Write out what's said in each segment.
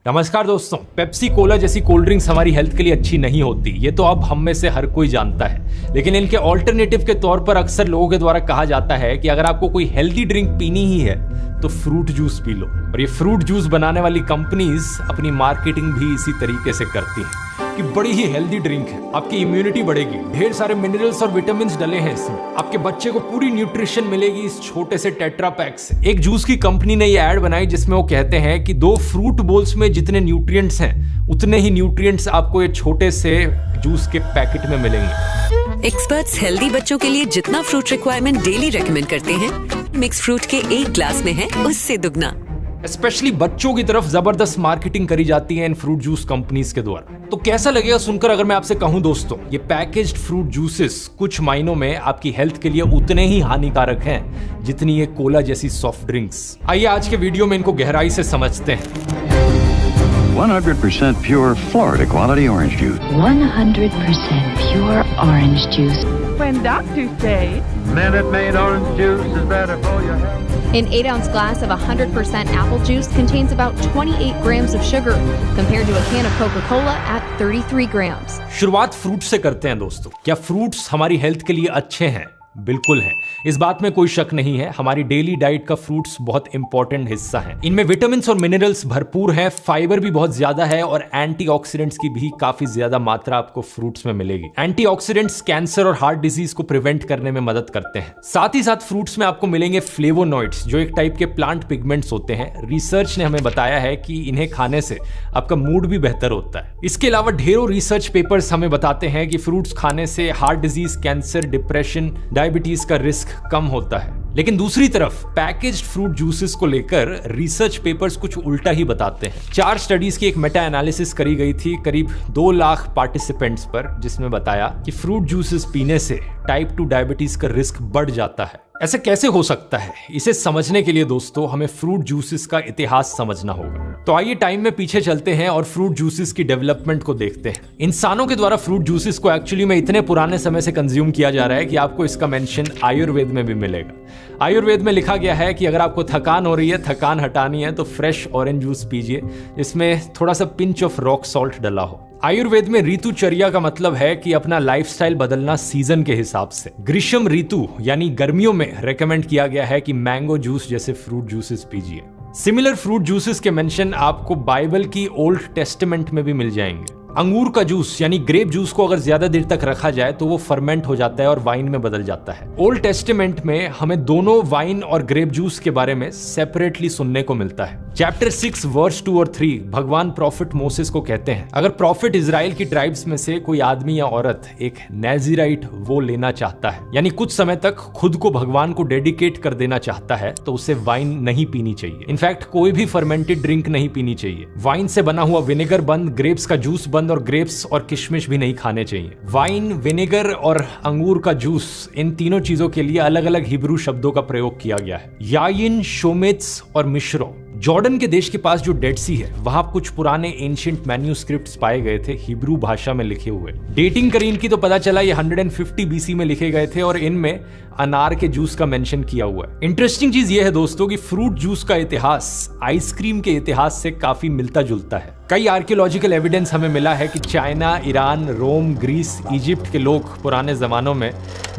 नमस्कार दोस्तों, Pepsi Cola जैसी कोल्ड ड्रिंक्स हमारी हेल्थ के लिए अच्छी नहीं होती, ये तो अब हम में से हर कोई जानता है। लेकिन इनके ऑल्टरनेटिव के तौर पर अक्सर लोगों के द्वारा कहा जाता है कि अगर आपको कोई हेल्दी ड्रिंक पीनी ही है तो फ्रूट जूस पी लो। और ये फ्रूट जूस बनाने वाली कंपनीज अपनी मार्केटिंग भी इसी तरीके से करती हैं कि बड़ी ही हेल्दी ड्रिंक है, आपकी इम्यूनिटी बढ़ेगी, ढेर सारे मिनरल्स और विटामिन डले हैं इसमें, आपके बच्चे को पूरी न्यूट्रिशन मिलेगी इस छोटे से टेट्रा पैक से। एक जूस की कंपनी ने ये ऐड बनाई जिसमें वो कहते हैं कि 2 फ्रूट बोल्स में जितने न्यूट्रिएंट्स हैं उतने ही न्यूट्रिएंट्स आपको ये छोटे से जूस के पैकेट में मिलेंगे। एक्सपर्ट्स हेल्दी बच्चों के लिए जितना फ्रूट रिक्वायरमेंट डेली रेकमेंड करते हैं, मिक्स फ्रूट के एक ग्लास में है उससे दुगना। स्पेशली बच्चों की तरफ जबरदस्त मार्केटिंग करी जाती है इन फ्रूट जूस कंपनीज के द्वारा। तो कैसा लगेगा सुनकर अगर मैं आपसे कहूं दोस्तों, ये पैकेज्ड फ्रूट जूसेस कुछ मायनों में आपकी हेल्थ के लिए उतने ही हानिकारक हैं जितनी ये कोला जैसी सॉफ्ट ड्रिंक्स। आइए आज के वीडियो में इनको गहराई से समझते हैं। 100% pure Florida quality orange juice. 100% pure orange juice. When doctors say Minute Maid orange juice is better for your health. An 8-ounce glass of 100% apple juice contains about 28 grams of sugar compared to a can of Coca-Cola at 33 grams. शुरुआत fruit से करते हैं दोस्तों। क्या fruits हमारी health के लिए अच्छे हैं? बिल्कुल है, इस बात में कोई शक नहीं है। हमारी डेली डाइट का फ्रूट्स बहुत इंपॉर्टेंट हिस्सा है। इनमें विटामिन्स और मिनरल्स भरपूर है, फाइबर भी बहुत ज्यादा है और एंटीऑक्सीडेंट्स की भी काफी ज्यादा मात्रा आपको फ्रूट्स में मिलेगी। एंटीऑक्सीडेंट्स कैंसर और हार्ट डिजीज को प्रिवेंट करने में मदद करते हैं। साथ ही साथ फ्रूट्स में आपको मिलेंगे फ्लेवोनॉइड्स जो एक टाइप के प्लांट पिगमेंट्स होते हैं। रिसर्च ने हमें बताया है कि इन्हें खाने से आपका मूड भी बेहतर होता है। इसके अलावा ढेरों रिसर्च पेपर्स हमें बताते हैं कि फ्रूट्स खाने से heart disease, cancer, depression, diabetes का रिस्क कम होता है। लेकिन दूसरी तरफ पैकेज्ड फ्रूट जूसेस को लेकर रिसर्च पेपर्स कुछ उल्टा ही बताते हैं। 4 स्टडीज की एक मेटा एनालिसिस करी गई थी करीब 2 लाख पार्टिसिपेंट्स पर, जिसमें बताया कि फ्रूट जूसेस पीने से टाइप 2 डायबिटीज का रिस्क बढ़ जाता है। ऐसे कैसे हो सकता है? इसे समझने के लिए दोस्तों हमें फ्रूट जूसेस का इतिहास समझना होगा। तो आइए टाइम में पीछे चलते हैं और फ्रूट जूसेस की डेवलपमेंट को देखते हैं। इंसानों के द्वारा फ्रूट जूसेस को एक्चुअली में इतने पुराने समय से कंज्यूम किया जा रहा है कि आपको इसका मेंशन आयुर्वेद में भी मिलेगा। आयुर्वेद में लिखा गया है कि अगर आपको थकान हो रही है, थकान हटानी है तो फ्रेश ऑरेंज जूस पीजिए, इसमें थोड़ा सा पिंच ऑफ रॉक सॉल्ट डला हो। आयुर्वेद में ऋतुचर्या का मतलब है कि अपना लाइफस्टाइल बदलना सीजन के हिसाब से। ग्रीष्म ऋतु यानी गर्मियों में रेकमेंड किया गया है कि मैंगो जूस जैसे फ्रूट जूसेस पीजिए। सिमिलर फ्रूट जूसेस के मेंशन आपको बाइबल की ओल्ड टेस्टामेंट में भी मिल जाएंगे। अंगूर का जूस यानी ग्रेप जूस को अगर ज्यादा देर तक रखा जाए तो वो फर्मेंट हो जाता है और वाइन में बदल जाता है। ओल्ड टेस्टामेंट में हमें दोनों वाइन और ग्रेप जूस के बारे में सेपरेटली सुनने को मिलता है। चैप्टर 6 वर्स 2 और 3 भगवान प्रॉफिट मोसेस को कहते हैं, अगर प्रॉफिट इजराइल की ट्राइब्स में से कोई आदमी या औरत एक नेज़िराइट वो लेना चाहता है, यानी कुछ समय तक खुद को भगवान को डेडिकेट कर देना चाहता है, तो उसे वाइन नहीं पीनी चाहिए। इनफैक्ट कोई भी फर्मेंटेड ड्रिंक नहीं पीनी चाहिए। वाइन से बना हुआ विनेगर बंद, ग्रेप्स का जूस बंद और ग्रेप्स और किशमिश भी नहीं खाने चाहिए। वाइन, विनेगर और अंगूर का जूस, इन तीनों चीजों के लिए अलग अलग हिब्रू शब्दों का प्रयोग किया गया है, याइन, शोमेत्स और मिश्रो। जॉर्डन के देश के पास जो डेड सी है वहां कुछ पुराने एंशिएंट मैन्यूस्क्रिप्ट्स पाए गए थे हिब्रू भाषा में लिखे हुए। डेटिंग करी इनकी तो पता चला ये 150 बीसी में लिखे गए थे और इनमें अनार के जूस का मेंशन किया हुआ है। इंटरेस्टिंग चीज ये है दोस्तों कि फ्रूट जूस का इतिहास आइसक्रीम के इतिहास से काफी मिलता जुलता है। कई आर्कियोलॉजिकल एविडेंस हमें मिला है कि चाइना, ईरान, रोम, ग्रीस, इजिप्ट के लोग पुराने जमानों में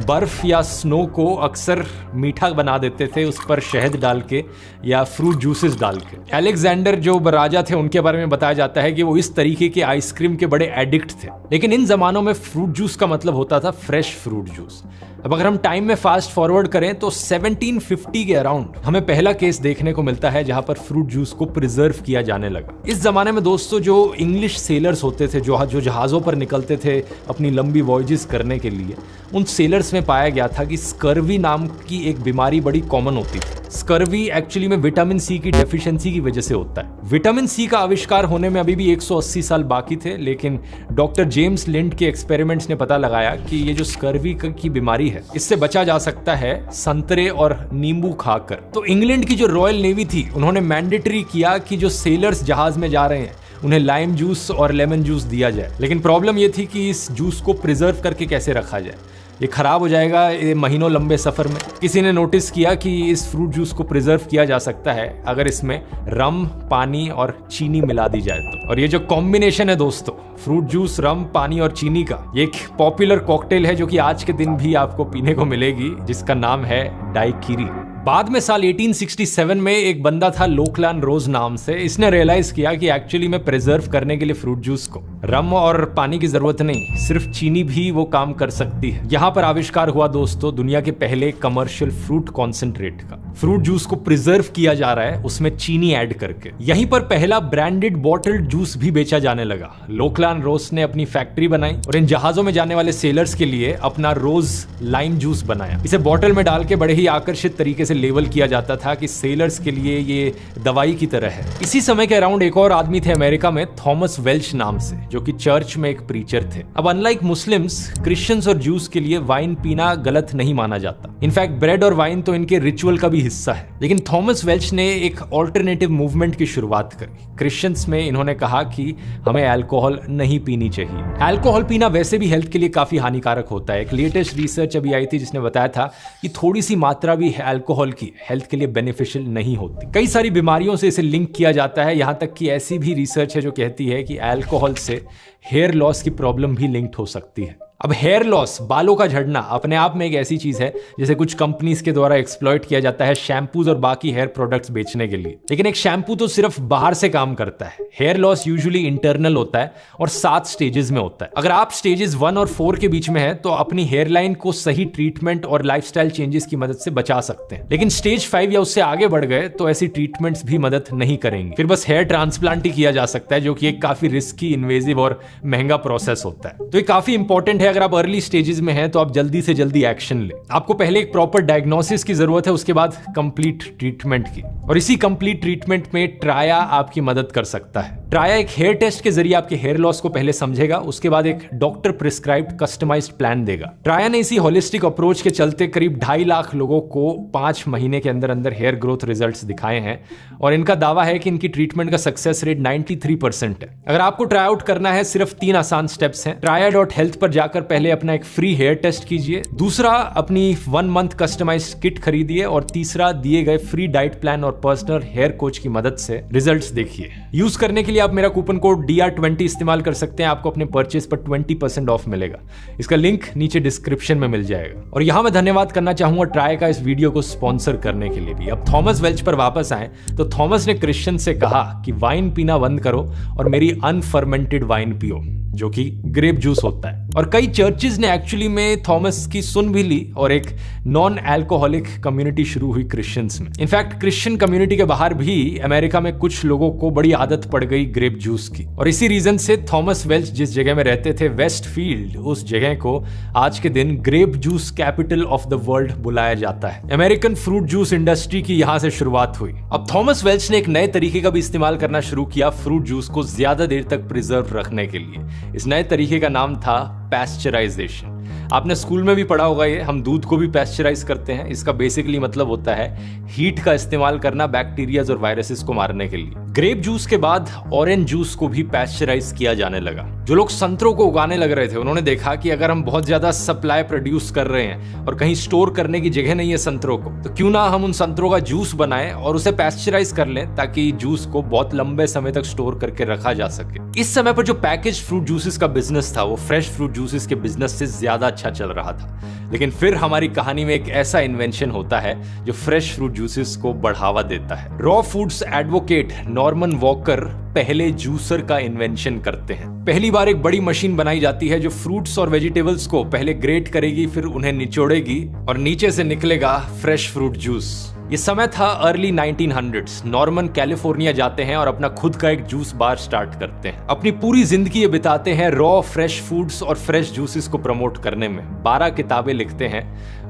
बर्फ या स्नो को अक्सर मीठा बना देते थे, उस पर शहद डाल के या फ्रूट जूसेस डाल के। अलेक्जेंडर जो राजा थे उनके बारे में बताया जाता है कि वो इस तरीके के आइसक्रीम के बड़े एडिक्ट थे। लेकिन इन जमानों में फ्रूट जूस का मतलब होता था फ्रेश फ्रूट जूस। अब अगर हम टाइम में फास्ट फॉरवर्ड करें तो 1750 के अराउंड हमें पहला केस देखने को मिलता है जहां पर फ्रूट जूस को प्रिजर्व किया जाने लगा। इस जमाने में दोस्तों जो इंग्लिश सेलर्स होते थे, जो जहाजों पर निकलते थे अपनी लंबी वॉयजेस करने के लिए, उन सेलर्स में पाया गया था कि स्कर्वी नाम की एक बीमारी बड़ी कॉमन होती थी। स्कर्वी एक्चुअली में विटामिन सी की डेफिशिएंसी की वजह से होता है। विटामिन सी का आविष्कार होने में अभी भी 180 साल बाकी थे, लेकिन डॉक्टर जेम्स लिंड के एक्सपेरिमेंट्स ने पता लगाया कि ये जो स्कर्वी की बीमारी है इससे बचा जा सकता है संतरे और नींबू खाकर। तो इंग्लैंड की जो रॉयल नेवी थी उन्होंने मैंडेटरी किया कि जो सेलर्स जहाज में जा रहे हैं उन्हें लाइम जूस और लेमन जूस दिया जाए। लेकिन प्रॉब्लम ये थी कि इस जूस को प्रिजर्व करके कैसे रखा जाए, ये खराब हो जाएगा ये महीनों लंबे सफर में। किसी ने नोटिस किया कि इस फ्रूट जूस को प्रिजर्व किया जा सकता है अगर इसमें रम, पानी और चीनी मिला दी जाए तो। और ये जो कॉम्बिनेशन है दोस्तों, फ्रूट जूस, रम, पानी और चीनी का, ये एक पॉपुलर कॉकटेल है जो कि आज के दिन भी आपको पीने को मिलेगी, जिसका नाम है डाइकिरी। बाद में साल 1867 में एक बंदा था लोकलान रोज नाम से, इसने रियलाइज किया कि एक्चुअली में प्रिजर्व करने के लिए फ्रूट जूस को रम और पानी की जरूरत नहीं, सिर्फ चीनी भी वो काम कर सकती है। यहाँ पर आविष्कार हुआ दोस्तों दुनिया के पहले कमर्शियल फ्रूट कॉन्सेंट्रेट का। फ्रूट जूस को प्रिजर्व किया जा रहा है उसमें चीनी ऐड करके। यहीं पर पहला ब्रांडेड बॉटल्ड जूस भी बेचा जाने लगा। लोकलान रोज ने अपनी फैक्ट्री बनाई और इन जहाजों में जाने वाले सेलर्स के लिए अपना रोज लाइम जूस बनाया। इसे बॉटल में डाल के बड़े ही आकर्षित तरीके से लेबल किया जाता था कि सेलर्स के लिए ये दवाई की तरह है। इसी समय के अराउंड एक और आदमी थे अमेरिका में, थॉमस वेल्च नाम से, जो कि चर्च में एक प्रीचर थे। अब अनलाइक मुस्लिम्स, क्रिश्चियंस और जूस के लिए वाइन पीना गलत नहीं माना जाता। इनफैक्ट ब्रेड और वाइन तो इनके रिचुअल का भी हिस्सा है। लेकिन थॉमस वेल्च ने एक ऑल्टरनेटिव मूवमेंट की शुरुआत करी। क्रिश्चियंस में इन्होंने कहा कि हमें अल्कोहल नहीं पीनी चाहिए। अल्कोहल पीना वैसे भी हेल्थ के लिए काफी हानिकारक होता है। एक लेटेस्ट रिसर्च अभी आई थी जिसने बताया था कि थोड़ी सी मात्रा भी अल्कोहल की हेल्थ के लिए बेनिफिशियल नहीं होती। कई सारी बीमारियों से इसे लिंक किया जाता है। यहां तक कि ऐसी भी रिसर्च है जो कहती है कि अल्कोहल से हेयर लॉस की प्रॉब्लम भी लिंक्ड हो सकती है। अब हेयर लॉस, बालों का झड़ना, अपने आप में एक ऐसी चीज है जैसे कुछ कंपनीज के द्वारा एक्सप्लॉइट किया जाता है शैम्पूज और बाकी हेयर प्रोडक्ट्स बेचने के लिए। लेकिन एक शैम्पू तो सिर्फ बाहर से काम करता है। हेयर लॉस यूजुअली इंटरनल होता है और 7 स्टेजेस में होता है। अगर आप स्टेजेस 1 और 4 के बीच में है तो अपनी हेयर लाइन को सही ट्रीटमेंट और लाइफस्टाइल चेंजेस की मदद से बचा सकते हैं। लेकिन स्टेज 5 या उससे आगे बढ़ गए तो ऐसी ट्रीटमेंट्स भी मदद नहीं करेंगे। फिर बस हेयर ट्रांसप्लांट ही किया जा सकता है, जो कि एक काफी रिस्की, इन्वेजिव और महंगा प्रोसेस होता है। तो ये काफी इंपॉर्टेंट है। अगर आप अर्ली स्टेजेस में हैं तो आप जल्दी से जल्दी एक्शन लें। आपको पहले एक प्रॉपर डायग्नोसिस की जरूरत है, उसके बाद कंप्लीट ट्रीटमेंट की। और इसी कंप्लीट ट्रीटमेंट में ट्राया आपकी मदद कर सकता है। ट्राया एक हेयर टेस्ट के जरिए आपके हेयर लॉस को पहले समझेगा, उसके बाद एक डॉक्टर प्रिस्क्राइब्ड कस्टमाइज्ड प्लान देगा। ट्राया ने इसी होलिस्टिक अप्रोच के चलते करीब 2.5 लाख लोगों को 5 महीने के अंदर अंदर हेयर ग्रोथ रिजल्ट्स दिखाए हैं और इनका दावा है कि इनकी ट्रीटमेंट का सक्सेस रेट 93% है। अगर आपको ट्राई आउट करना है, सिर्फ 3 आसान स्टेप्स हैं। traya.health पर जाकर पहले अपना एक फ्री हेयर टेस्ट कीजिए, दूसरा अपनी 1 मंथ कस्टमाइज्ड किट खरीदिए और तीसरा दिए गए फ्री डाइट प्लान और पर्सनल हेयर कोच की मदद से रिजल्ट्स देखिए। यूज करने के लिए आप मेरा कूपन कोड DR20 इस्तेमाल कर सकते हैं। आपको अपने परचेज पर 20% ऑफ मिलेगा। इसका लिंक नीचे डिस्क्रिप्शन में मिल जाएगा। और यहां मैं धन्यवाद करना चाहूंगा ट्राई का इस वीडियो को स्पॉन्सर करने के लिए भी। अब थॉमस वेल्च पर वापस आए तो थॉमस ने क्रिश्चियन से कहा कि वाइन पीना बंद करो और मेरी अनफर्मेंटेड वाइन पियो, जो कि ग्रेप जूस होता है। और कई चर्चेज ने एक्चुअली में थॉमस की सुन भी ली और एक नॉन अल्कोहलिक कम्युनिटी शुरू हुई क्रिश्चियंस में। इनफैक्ट क्रिश्चियन कम्युनिटी के बाहर भी अमेरिका में कुछ लोगों को बड़ी आदत पड़ गई ग्रेप जूस की। और इसी रीजन से थॉमस वेल्च जिस जगह में रहते थे, वेस्टफील्ड, उस जगह को आज के दिन grape juice capital of the world बुलाया जाता है। अमेरिकन फ्रूट जूस इंडस्ट्री की यहां से शुरुआत हुई। अब थॉमस वेल्च ने एक नए तरीके का भी इस्तेमाल करना शुरू किया फ्रूट जूस को ज्यादा देर तक प्रिजर्व रखने के लिए। इस नए तरीके का नाम था पैस्चराइजेशन। आपने स्कूल में भी पढ़ा होगा ये, हम दूध को भी पैस्चराइज करते हैं। इसका बेसिकली मतलब होता है हीट का इस्तेमाल करना बैक्टीरियाज और वायरसेस को मारने के लिए। ग्रेप जूस के बाद ऑरेंज जूस को भी पैस्चराइज किया जाने लगा। जो लोग संतरों को उगाने लग रहे थे उन्होंने देखा कि अगर हम बहुत ज्यादा सप्लाई प्रोड्यूस कर रहे हैं और कहीं स्टोर करने की जगह नहीं है संतरों को, तो क्यों ना हम उन संतरों का जूस बनाएं और उसे पैस्चराइज कर लें ताकि जूस को बहुत लंबे समय तक स्टोर करके रखा जा सके। इस समय पर जो पैकेज फ्रूट जूसेस का बिजनेस था वो फ्रेश फ्रूट जूसेस के बिजनेस से ज्यादा अच्छा चल रहा था। लेकिन फिर हमारी कहानी में एक ऐसा इन्वेंशन होता है जो फ्रेश फ्रूट जूसेस को बढ़ावा देता है। Raw foods advocate Norman walker पहले जूसर का इन्वेंशन करते हैं। पहली बार एक बड़ी मशीन बनाई जाती है जो फ्रूट्स और वेजिटेबल्स को पहले ग्रेट करेगी, फिर उन्हें निचोड़ेगी और नीचे से निकलेगा फ्रेश फ्रूट जूस। ये समय था अर्ली 1900s। नॉर्मन कैलिफोर्निया जाते हैं और अपना खुद का एक जूस बार स्टार्ट करते हैं। अपनी पूरी जिंदगी ये बिताते हैं रॉ फ्रेश फूड्स और फ्रेश जूसेस को प्रमोट करने में। 12 किताबें लिखते हैं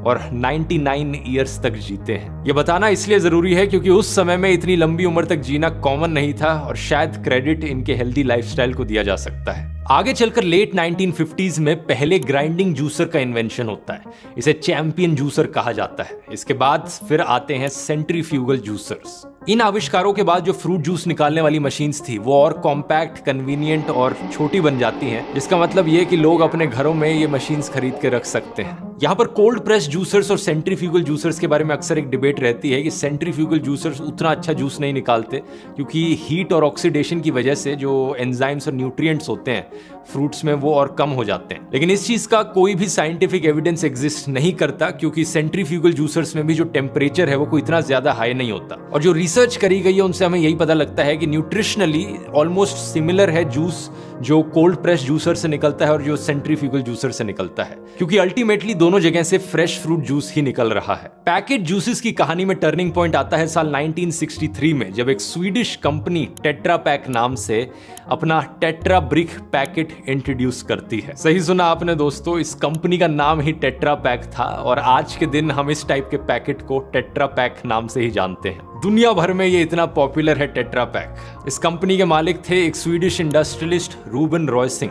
और 99 ईयर्स तक जीते हैं। ये बताना इसलिए जरूरी है क्योंकि उस समय में इतनी लंबी उम्र तक जीना कॉमन नहीं था और शायद क्रेडिट इनके हेल्दी लाइफस्टाइल को दिया जा सकता है। आगे चलकर लेट 1950s में पहले ग्राइंडिंग जूसर का इन्वेंशन होता है। इसे चैंपियन जूसर कहा जाता है। इसके बाद फिर आते हैं सेंट्रीफ्यूगल जूसर्स। इन आविष्कारों के बाद जो फ्रूट जूस निकालने वाली मशीन्स थी वो और कॉम्पैक्ट, कन्वीनियंट और छोटी बन जाती हैं, जिसका मतलब ये कि लोग अपने घरों में ये मशीन्स खरीद के रख सकते हैं। यहाँ पर कोल्ड प्रेस जूसर्स और सेंट्रीफ्यूगल जूसर्स के बारे में अक्सर एक डिबेट रहती है कि सेंट्रीफ्यूगल जूसर्स उतना अच्छा जूस नहीं निकालते, क्योंकि हीट और ऑक्सीडेशन की वजह से जो एंजाइम्स और न्यूट्रिएंट्स होते हैं फ्रूट्स में वो और कम हो जाते हैं। लेकिन इस चीज का कोई भी साइंटिफिक एविडेंस एग्जिस्ट नहीं करता, क्योंकि सेंट्रीफ्यूगल जूसर्स में भी जो टेम्परेचर है वो कोई इतना ज्यादा हाई नहीं होता। और जो रिसर्च करी गई है उनसे हमें यही पता लगता है कि न्यूट्रिशनली ऑलमोस्ट सिमिलर है जूस जो कोल्ड प्रेस जूसर से निकलता है और जो सेंट्रीफ्यूगल जूसर से निकलता है, क्योंकि अल्टीमेटली दोनों जगह से फ्रेश फ्रूट जूस ही निकल रहा है। पैकेट जूसेस की कहानी में टर्निंग पॉइंट आता है साल 1963 में, जब एक स्वीडिश कंपनी टेट्रा पैक नाम से अपना टेट्रा ब्रिक पैकेट इंट्रोड्यूस करती है। सही सुना आपने दोस्तों, इस कंपनी का नाम ही टेट्रा पैक था और आज के दिन हम इस टाइप के पैकेट को टेट्रा पैक नाम से ही जानते हैं। दुनिया भर में ये इतना पॉपुलर है टेट्रा पैक। इस कंपनी के मालिक थे एक Swedish industrialist Ruben Rausing.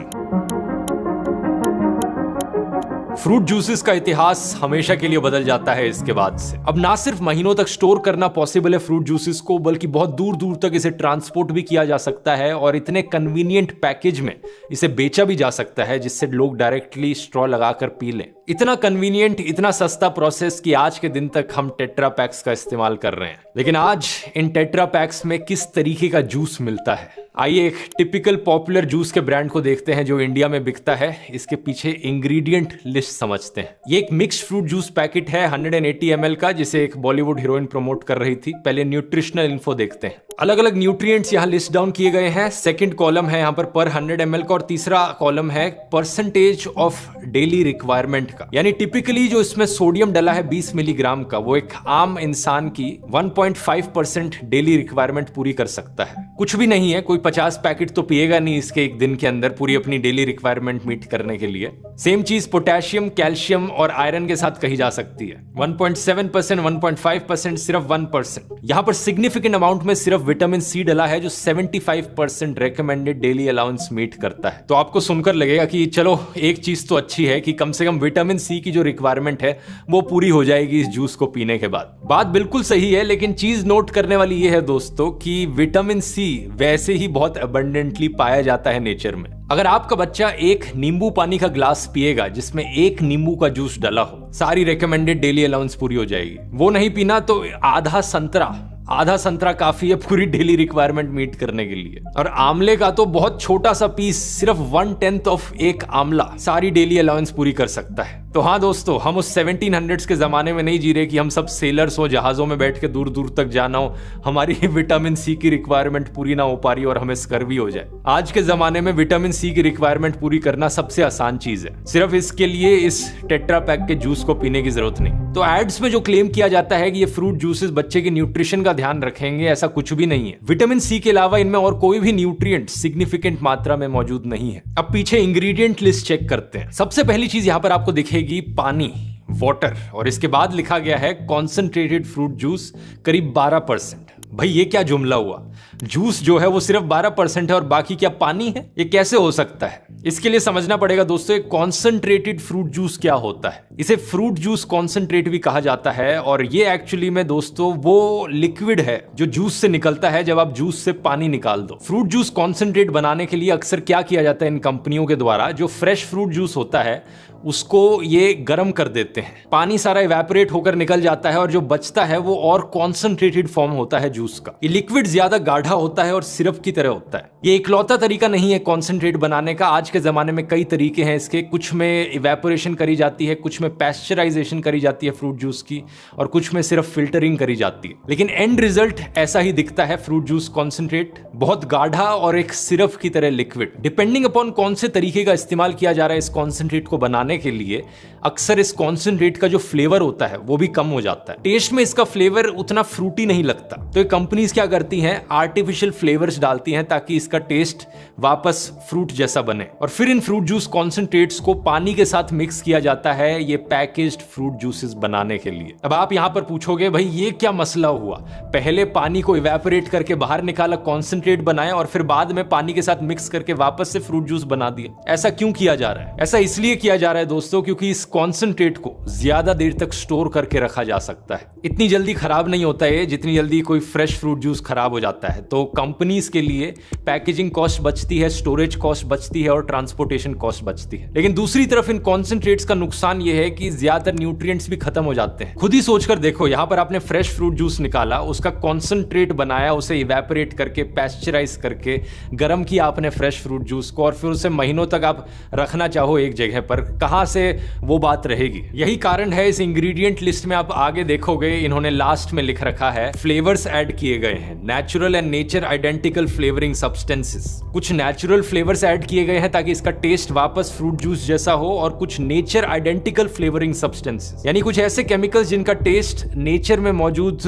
Fruit juices का इतिहास हमेशा के लिए बदल जाता है इसके बाद से। अब ना सिर्फ महीनों तक स्टोर करना पॉसिबल है फ्रूट जूसेस को, बल्कि बहुत दूर दूर तक इसे ट्रांसपोर्ट भी किया जा सकता है और इतने कन्वीनियंट पैकेज में इसे बेचा भी जा सकता है जिससे लोग डायरेक्टली स्ट्रॉ लगाकर पी लें। इतना कन्वीनियंट, इतना सस्ता प्रोसेस कि आज के दिन तक हम टेट्रा पैक्स का इस्तेमाल कर रहे हैं। लेकिन आज इन टेट्रा पैक्स में किस तरीके का जूस मिलता है, आइए एक टिपिकल पॉपुलर जूस के ब्रांड को देखते हैं जो इंडिया में बिकता है। इसके पीछे इंग्रेडिएंट लिस्ट समझते हैं। ये एक मिक्स्ड फ्रूट जूस पैकेट है 180 ml का, जिसे एक बॉलीवुड हीरोइन प्रमोट कर रही थी। पहले न्यूट्रिशनल इन्फो देखते हैं। अलग अलग न्यूट्रिएंट्स यहाँ लिस्ट डाउन किए गए हैं। सेकंड कॉलम है यहाँ पर 100 ml का और तीसरा कॉलम है परसेंटेज ऑफ डेली रिक्वायरमेंट का, यानी टिपिकली जो इसमें सोडियम डला है 20 मिलीग्राम का, वो एक आम इंसान की 1.5% डेली रिक्वायरमेंट पूरी कर सकता है। कुछ भी नहीं है, कोई 50 पैकेट तो पिएगा नहीं इसके एक दिन के अंदर पूरी अपनी डेली रिक्वायरमेंट मीट करने के लिए। सेम चीज पोटेशियम, कैल्शियम और आयरन के साथ कही जा सकती है। 1.7%, 1.5%, सिर्फ 1%। यहाँ पर सिग्निफिकेंट अमाउंट में सिर्फ विटामिन सी डला है जो 75% रेकमेंडेड डेली अलाउंस मीट करता है। तो आपको सुनकर लगेगा कि चलो एक चीज तो अच्छी है कि कम से कम विटामिन सी की जो रिक्वायरमेंट है वो पूरी हो जाएगी इस जूस को पीने के बाद। बात बिल्कुल सही है, लेकिन चीज नोट करने वाली ये है दोस्तों कि विटामिन सी वैसे ही बहुत अबंडेंटली पाया जाता है नेचर में। अगर आपका बच्चा एक नींबू पानी का ग्लास पिएगा जिसमें एक नींबू का जूस डला हो, सारी रेकमेंडेड डेली अलाउंस पूरी हो जाएगी। वो नहीं पीना तो आधा संतरा काफी है पूरी डेली रिक्वायरमेंट मीट करने के लिए। और आमले का तो बहुत छोटा सा पीस, सिर्फ 1/10 ऑफ एक आमला सारी डेली अलाउंस पूरी कर सकता है। तो हाँ दोस्तों, हम उस 1700s के जमाने में नहीं जी रहे कि हम सब सेलर्स हो, जहाजों में बैठ के दूर दूर तक जाना हो, हमारी विटामिन सी की रिक्वायरमेंट पूरी ना हो पा रही और हमें स्कर्वी हो जाए। आज के जमाने में विटामिन सी की रिक्वायरमेंट पूरी करना सबसे आसान चीज है। सिर्फ इसके लिए इस टेट्रा पैक के जूस को पीने की जरूरत नहीं। तो एड्स में जो क्लेम किया जाता है कि ये फ्रूट जूसेस बच्चे के न्यूट्रिशन का ध्यान रखेंगे, ऐसा कुछ भी नहीं है। विटामिन सी के अलावा इनमें और कोई भी न्यूट्रिएंट सिग्निफिकेंट मात्रा में मौजूद नहीं है। अब पीछे इंग्रेडिएंट लिस्ट चेक करते हैं। सबसे पहली चीज यहाँ पर आपको दिखेगी पानी, वाटर, और इसके बाद लिखा गया है कॉन्सेंट्रेटेड फ्रूट जूस करीब 12%। भाई ये क्या जुमला हुआ? जूस जो है वो सिर्फ 12% है और बाकी क्या पानी है? ये कैसे हो सकता है? इसके लिए समझना पड़ेगा दोस्तों कॉन्सेंट्रेटेड फ्रूट जूस क्या होता है। इसे फ्रूट जूस कॉन्सेंट्रेट भी कहा जाता है और ये एक्चुअली में दोस्तों वो लिक्विड है जो जूस से निकलता है जब आप जूस से पानी निकाल दो। फ्रूट जूस कॉन्सेंट्रेट बनाने के लिए अक्सर क्या किया जाता है इन कंपनियों के द्वारा, जो फ्रेश फ्रूट जूस होता है उसको ये गर्म कर देते हैं, पानी सारा इवेपोरेट होकर निकल जाता है और जो बचता है वो और कॉन्सेंट्रेटेड फॉर्म होता है जूस का। ये लिक्विड ज्यादा गाढ़ा होता है और सिरप की तरह होता है। ये इकलौता तरीका नहीं है कॉन्सेंट्रेट बनाने का। आज के जमाने में कई तरीके हैं इसके। कुछ में इवेपोरेशन करी जाती है, कुछ में पैस्चराइजेशन करी जाती है फ्रूट जूस की, और कुछ में सिर्फ फिल्टरिंग करी जाती है। लेकिन एंड रिजल्ट ऐसा ही दिखता है फ्रूट जूस कॉन्सेंट्रेट, बहुत गाढ़ा और एक सिरप की तरह लिक्विड। डिपेंडिंग अपॉन कौन से तरीके का इस्तेमाल किया जा रहा है इस कॉन्सेंट्रेट को बनाने के लिए, अक्सर इस कॉन्सेंट्रेट का जो फ्लेवर होता है वो भी कम हो जाता है। टेस्ट में इसका फ्लेवर उतना फ्रूटी नहीं लगता। तो ये कंपनीज क्या करती हैं, आर्टिफिशियल फ्लेवर्स डालती हैं ताकि इसका टेस्ट वापस फ्रूट जैसा बने। और फिर इन फ्रूट जूस कॉन्सेंट्रेट्स को पानी के साथ मिक्स किया जाता है ये पैकेज्ड फ्रूट जूसेस बनाने के लिए। अब आप यहां पर पूछोगे भाई ये क्या मसला हुआ, पहले पानी को इवेपोरेट करके बाहर निकाला, कॉन्सेंट्रेट बनाया और फिर बाद में पानी के साथ मिक्स करके वापस से फ्रूट जूस बना दिया। ऐसा क्यों किया जा रहा है? ऐसा इसलिए किया जा रहा है दोस्तों क्योंकि इस कॉन्सेंट्रेट को ज्यादा देर तक स्टोर करके रखा जा सकता है। इतनी जल्दी खराब नहीं होता है जितनी जल्दी कोई फ्रेश फ्रूट जूस खराब हो जाता है। तो कंपनीज के लिए पैकेजिंग कॉस्ट बचती है, स्टोरेज कॉस्ट बचती है और ट्रांसपोर्टेशन कॉस्ट बचती है। लेकिन दूसरी तरफ इन कॉन्सेंट्रेट्स का नुकसान यह है कि ज्यादातर न्यूट्रिएंट्स भी खत्म हो जाते हैं। खुद ही सोचकर देखो, यहां पर आपने फ्रेश फ्रूट जूस निकाला, उसका कॉन्सेंट्रेट बनाया, उसे इवेपोरेट करके पैस्चराइज करके गर्म किया आपने फ्रेश फ्रूट जूस को, और फिर उसे महीनों तक आप रखना चाहो एक जगह पर, कहां से वो बात रहेगी। यही कारण है इस इंग्रेडिएंट लिस्ट में आप आगे देखोगे इन्होंने लास्ट में लिख रखा है फ्लेवर्स ऐड किए गए हैं, natural and nature identical flavouring substances. कुछ नेचुरल फ्लेवर्स ऐड किए गए हैं ताकि इसका टेस्ट वापस फ्रूट जूस जैसा हो, और कुछ नेचर आइडेंटिकल फ्लेवरिंग सब्सटेंसेस यानी कुछ ऐसे केमिकल्स जिनका टेस्ट नेचर में मौजूद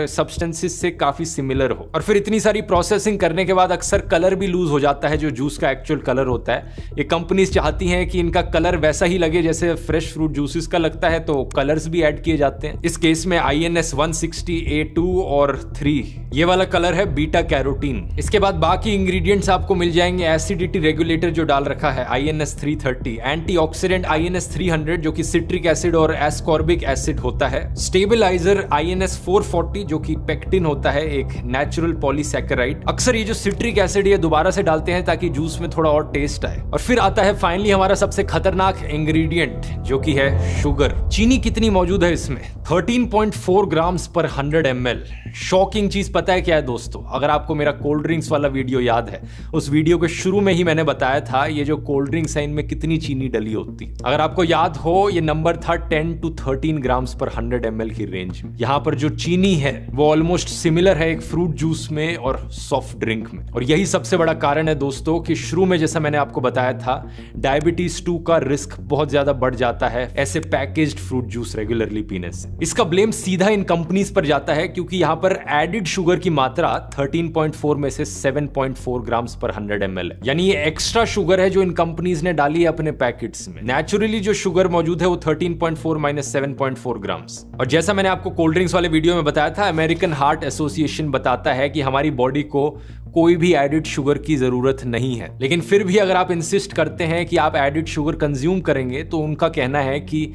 सब्सटेंसेस से काफी सिमिलर हो। और फिर इतनी सारी प्रोसेसिंग करने के बाद अक्सर कलर भी लूज हो जाता है, जो जूस का एक्चुअल कलर होता है। ये कंपनीज चाहती हैं कि इनका कलर वैसा ही लगे जैसे फ्रेश फ्रूट जूसेस का लगता है, तो कलर्स भी ऐड किए जाते हैं। इस केस में INS 160A2 और 3 ये वाला कलर है बीटा कैरोटीन। इसके बाद बाकी इंग्रेडिएंट्स आपको मिल जाएंगे। एसिडिटी रेगुलेटर जो डाल रखा है INS 330, एंटीऑक्सीडेंट INS 300 जो कि सिट्रिक एसिड और एस्कॉर्बिक एसिड होता है, स्टेबलाइजर INS 440 जो कि पेक्टिन होता है, एक नेचुरल पॉलीसैकेराइड। अक्सर ये जो सिट्रिक एसिड ये दोबारा से डालते हैं ताकि जूस में थोड़ा और टेस्ट आए। और फिर आता है फाइनली हमारा सबसे खतरनाक इंग्रेडिएंट जो कि है शुगर। चीनी कितनी मौजूद है इसमें? 13.4 ग्राम्स पर 100 ml। शॉकिंग चीज पता है क्या है दोस्तों? अगर आपको मेरा कोल्ड ड्रिंक्स वाला वीडियो याद है, उस वीडियो के शुरू में ही मैंने बताया था ये जो कोल्ड ड्रिंक्स है इनमें कितनी चीनी डली होती। अगर आपको याद हो ये नंबर था 10 to 13 ग्राम्स पर 100 ml की रेंज में। यहाँ पर जो चीनी है वो ऑलमोस्ट सिमिलर है एक फ्रूट जूस में और सॉफ्ट ड्रिंक में। और यही सबसे बड़ा कारण है दोस्तों कि शुरू में जैसा मैंने आपको बताया था, डायबिटीज 2 का रिस्क बहुत ज्यादा बढ़ जाता है ऐसे पैकेज्ड फ्रूट जूस रेगुलरली पीने से। इसका ब्लेम सीधा इन कंपनीज पर जाता है क्योंकि यहाँ पर एडिड शुगर की मात्रा 13.4 में से 7.4 ग्राम्स पर 100 ml है। यानी ये एक्स्ट्रा शुगर है जो इन कंपनीज ने डाली है अपने पैकेट्स में। नेचुरली जो शुगर मौजूद है वो 13.4 माइनस 7.4 ग्राम्स। और जैसा मैंने आपको कोल्ड ड्रिंक्स वाले वीडियो में बताया था, अमेरिकन हार्ट एसोसिएशन बताता है कि हमारी बॉडी को कोई भी एडिड शुगर की जरूरत नहीं है। लेकिन फिर भी अगर आप इंसिस्ट करते हैं कि आप एडिड शुगर कंज्यूम करेंगे, तो उनका कहना है कि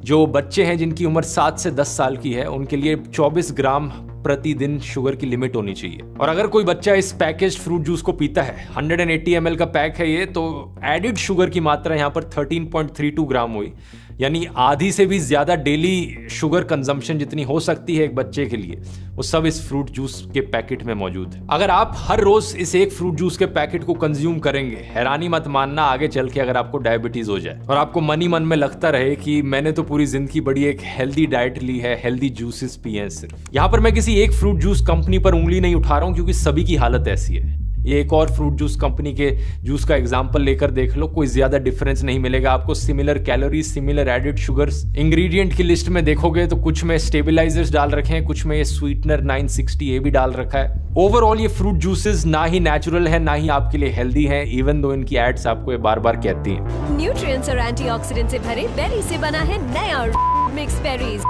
जो बच्चे हैं जिनकी उम्र 7 से 10 साल की है उनके लिए 24 ग्राम प्रतिदिन शुगर की लिमिट होनी चाहिए। और अगर कोई बच्चा इस पैकेज्ड फ्रूट जूस को पीता है, 180 ml का पैक है ये, तो एडिड शुगर की मात्रा यहाँ पर 13.32 ग्राम हुई, यानी आधी से भी ज्यादा डेली शुगर कंजम्पशन जितनी हो सकती है एक बच्चे के लिए, वो सब इस फ्रूट जूस के पैकेट में मौजूद है। अगर आप हर रोज इस एक फ्रूट जूस के पैकेट को कंज्यूम करेंगे, हैरानी मत मानना आगे चल के अगर आपको डायबिटीज हो जाए और आपको मन ही मन में लगता रहे कि मैंने तो पूरी जिंदगी बड़ी एक हेल्दी डाइट ली है, हेल्दी जूसेस पिए हैं सिर्फ। यहाँ पर मैं किसी एक फ्रूट जूस कंपनी पर उंगली नहीं उठा रहा हूँ क्योंकि सभी की हालत ऐसी है। ये एक और फ्रूट जूस कंपनी के जूस का एग्जांपल लेकर देख लो, कोई ज्यादा डिफरेंस नहीं मिलेगा आपको। Similar calories, similar added sugars. Ingredient की लिस्ट में देखोगे तो कुछ में स्टेबलाइजर्स डाल रखे हैं, कुछ में ये स्वीटनर 960 भी डाल रखा है। ओवरऑल ये फ्रूट जूसेस ना ही नेचुरल है ना ही आपके लिए हेल्दी है, इवन दो इनकी एड्स आपको ये बार बार कहती हैं। न्यूट्रिएंट्स और एंटीऑक्सीडेंट से भरे बेरी से बना है नया mix berries.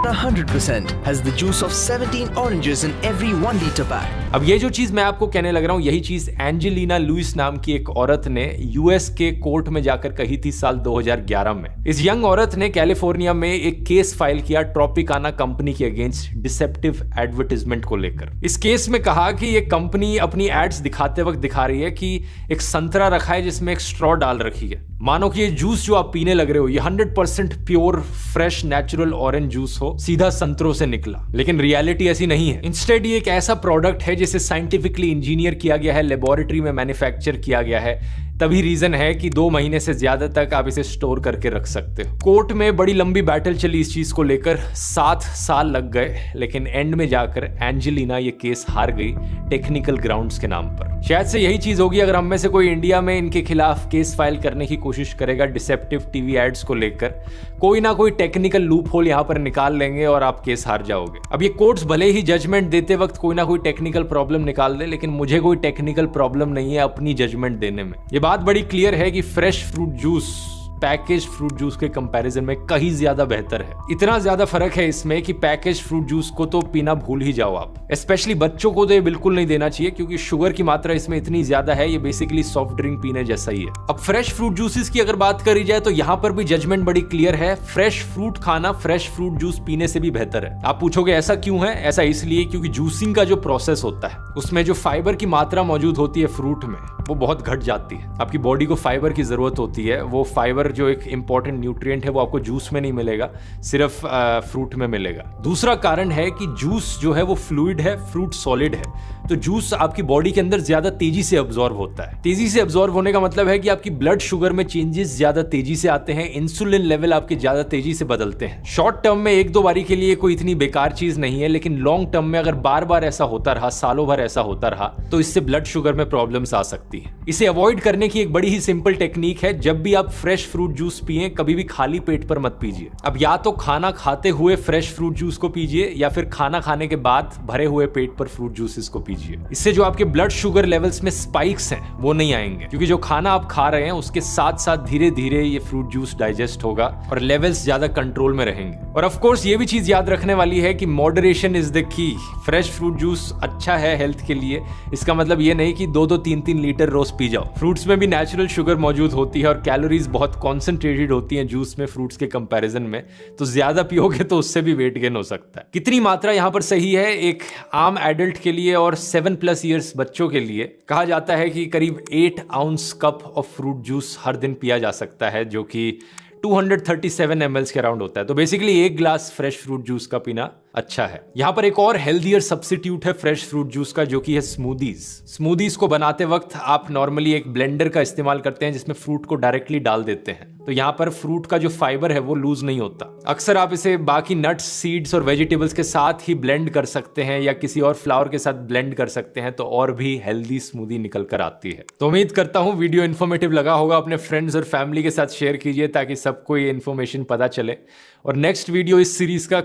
100% has the juice of 17 oranges in every 1 liter pack. अब ये जो चीज मैं आपको कहने लग रहा हूँ, यही चीज एंजेलिना लुइस नाम की एक औरत ने यूएस के कोर्ट में जाकर कही थी साल 2011 में। इस यंग औरत ने कैलिफोर्निया में एक केस फाइल किया ट्रॉपिकाना कंपनी के अगेंस्ट डिसेप्टिव एडवर्टाइजमेंट को लेकर। इस केस में कहा कि ये कंपनी अपनी एड्स दिखाते वक्त दिखा रही है कि एक संतरा रखा है जिसमें एक स्ट्रॉ डाल रखी है, मानो कि ये जूस जो आप पीने लग रहे हो ये 100% pure fresh natural orange juice हो, सीधा संतरों से निकला। लेकिन रियलिटी ऐसी नहीं है। इंस्टेड ये एक ऐसा प्रोडक्ट है जिसे साइंटिफिकली इंजीनियर किया गया है, लेबोरेटरी में मैन्युफैक्चर किया गया है, तभी रीजन है कि 2 महीने से ज्यादा तक आप इसे स्टोर करके रख सकते हो। कोर्ट में बड़ी लंबी बैटल चली इस चीज को लेकर, 7 साल लग गए, लेकिन एंड में जाकर एंजेलिना ये केस हार गई टेक्निकल ग्राउंड्स के नाम पर। शायद से यही चीज होगी अगर हम में से कोई इंडिया में इनके खिलाफ केस फाइल करने की कोशिश करेगा डिसेप्टिव टीवी एड्स को लेकर, कोई ना कोई टेक्निकल लूप होल यहाँ पर निकाल लेंगे और आप केस हार जाओगे। अब ये कोर्ट्स भले ही जजमेंट देते वक्त कोई ना कोई टेक्निकल प्रॉब्लम निकाल दे, लेकिन मुझे कोई टेक्निकल प्रॉब्लम नहीं है अपनी जजमेंट देने में। ये बात बड़ी क्लियर है कि fresh fruit juice package fruit juice के कंपैरिजन में कहीं ज्यादा बेहतर है। इतना ज्यादा फर्क है इसमें कि पैकेज फ्रूट जूस को तो पीना भूल ही जाओ आप। स्पेशली बच्चों को तो ये बिल्कुल नहीं देना चाहिए क्योंकि शुगर की मात्रा इसमें इतनी ज्यादा है, ये बेसिकली सॉफ्ट ड्रिंक पीने जैसा ही है। अब फ्रेश फ्रूट जूसेस की अगर बात करी जाए तो यहाँ पर भी जजमेंट बड़ी क्लियर है। फ्रेश फ्रूट खाना फ्रेश फ्रूट जूस पीने से भी बेहतर है। आप पूछोगे ऐसा क्यों है? ऐसा इसलिए क्योंकि जूसिंग का जो प्रोसेस होता है उसमें जो फाइबर की मात्रा मौजूद होती है फ्रूट में वो बहुत घट जाती है। आपकी बॉडी को फाइबर की जरूरत होती है, वो फाइबर जो एक इंपॉर्टेंट न्यूट्रिएंट है वो आपको जूस में नहीं मिलेगा, सिर्फ फ्रूट में मिलेगा। दूसरा कारण है कि जूस जो है वो फ्लूइड है, फ्रूट सॉलिड है, तो जूस आपकी बॉडी के अंदर ज्यादा तेजी से अब्सॉर्ब होता है। तेजी से अब्सॉर्ब होने का मतलब है कि आपकी ब्लड शुगर में चेंजेस ज्यादा तेजी से आते हैं, इंसुलिन लेवल आपके ज्यादा तेजी से बदलते हैं। शॉर्ट टर्म में एक दो बारी के लिए कोई इतनी बेकार चीज नहीं है, लेकिन लॉन्ग टर्म में अगर बार बार ऐसा होता रहा, सालों भर ऐसा होता रहा, तो इससे ब्लड शुगर में प्रॉब्लम्स आ सकती है। इसे अवॉइड करने की एक बड़ी ही सिंपल टेक्निक है, जब भी आप फ्रेश फ्रूट जूस पिए कभी भी खाली पेट पर मत पीजिए। अब या तो खाना खाते हुए फ्रेश फ्रूट जूस को पीजिए या फिर खाना खाने के बाद भरे हुए पेट पर फ्रूट जूसेस को पीजिए। इससे जो आपके ब्लड शुगर लेवल्स में स्पाइक्स हैं वो नहीं आएंगे, क्योंकि जो खाना आप खा रहे हैं उसके साथ साथ धीरे धीरे ये फ्रूट जूस डाइजेस्ट होगा और लेवल्स ज्यादा कंट्रोल में रहेंगे। और ऑफ कोर्स ये भी चीज याद रखने वाली है कि moderation is the key. Fresh fruit juice अच्छा है हेल्थ के लिए, इसका मतलब ये नहीं कि 2-2, 3-3 लीटर रोज पी जाओ। फ्रूट्स में भी नेचुरल शुगर मौजूद होती है और कैलोरीज बहुत कॉन्सेंट्रेटेड होती हैं जूस में फ्रूट्स के कंपैरिजन में, तो ज्यादा पियोगे तो उससे भी वेट गेन हो सकता है। कितनी मात्रा यहाँ पर सही है एक आम एडल्ट के लिए और 7+ ईयर्स बच्चों के लिए? कहा जाता है कि करीब 8 ounce cup of fruit juice हर दिन पिया जा सकता है, जो कि 237 ml के अराउंड होता है। तो basically 1 glass fresh fruit juice का पीना अच्छा है। यहाँ पर एक और हेल्दियर सब्स्टिट्यूट है फ्रेश फ्रूट जूस का, जो कि है स्मूदीज। स्मूदीज को बनाते वक्त आप नॉर्मली एक ब्लेंडर का इस्तेमाल करते हैं जिसमें फ्रूट को डायरेक्टली डाल देते हैं, तो यहाँ पर फ्रूट का जो फाइबर है वो लूज नहीं होता। अक्सर आप इसे बाकी नट्स, सीड्स और वेजिटेबल्स के साथ ही ब्लेंड कर सकते हैं या किसी और फ्लावर के साथ ब्लेंड कर सकते हैं, तो और भी हेल्दी स्मूदी निकल कर आती है। तो उम्मीद करता हूँ वीडियो इन्फॉर्मेटिव लगा होगा। अपने फ्रेंड्स और फैमिली के साथ शेयर कीजिए ताकि सबको ये इन्फॉर्मेशन पता चले। और नेक्स्ट वीडियो इस सीरीज का